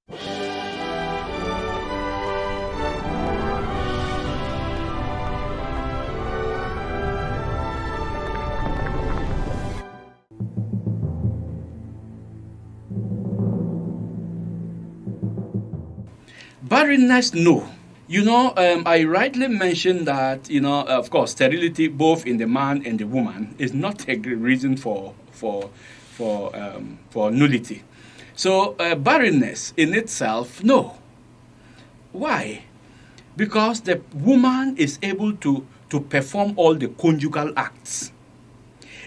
Barrenness, no. I rightly mentioned that, of course, sterility both in the man and the woman is not a good reason for nullity. So barrenness in itself, no. Why? Because the woman is able to perform all the conjugal acts.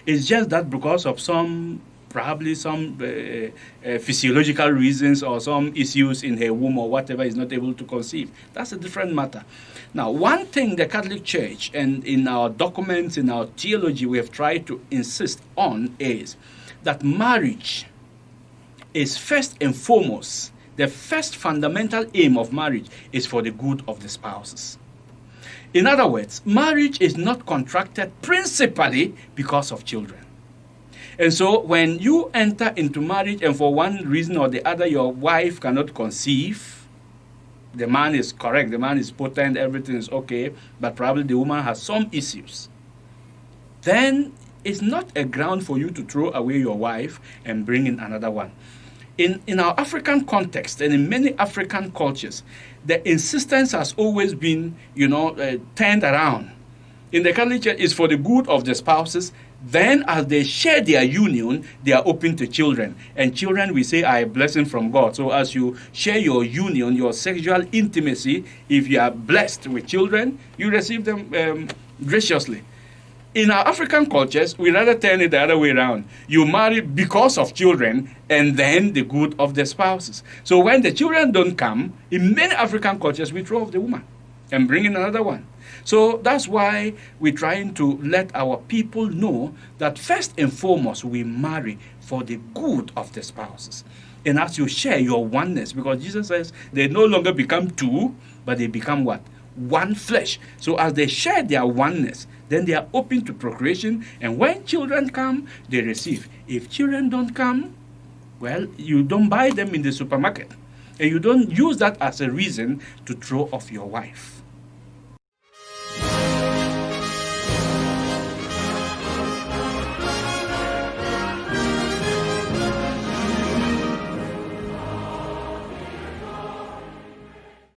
It's just that because of probably some physiological reasons or some issues in her womb or whatever, is not able to conceive. That's a different matter. Now, one thing the Catholic Church and in our documents, in our theology, we have tried to insist on is that marriage is first and foremost, the first fundamental aim of marriage is for the good of the spouses. In other words, marriage is not contracted principally because of children. And so when you enter into marriage and for one reason or the other your wife cannot conceive, the man is correct, the man is potent, everything is okay, but probably the woman has some issues, then it's not a ground for you to throw away your wife and bring in another one. In our African context and in many African cultures, the insistence has always been, turned around. In the Catholic Church, it's for the good of the spouses. Then as they share their union, they are open to children. And children, we say, are a blessing from God. So as you share your union, your sexual intimacy, if you are blessed with children, you receive them graciously. In our African cultures, we rather turn it the other way around. You marry because of children and then the good of the spouses. So when the children don't come, in many African cultures, we throw off the woman and bring in another one. So that's why we're trying to let our people know that first and foremost, we marry for the good of the spouses. And as you share your oneness, because Jesus says they no longer become two, but they become what? One flesh. So as they share their oneness, then they are open to procreation. And when children come, they receive. If children don't come, well, you don't buy them in the supermarket. And you don't use that as a reason to throw off your wife.